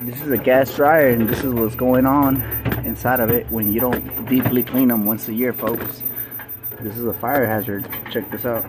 This is a gas dryer, and this is what's going on inside of it when you don't deeply clean them once a year, folks. This is a fire hazard. Check this out.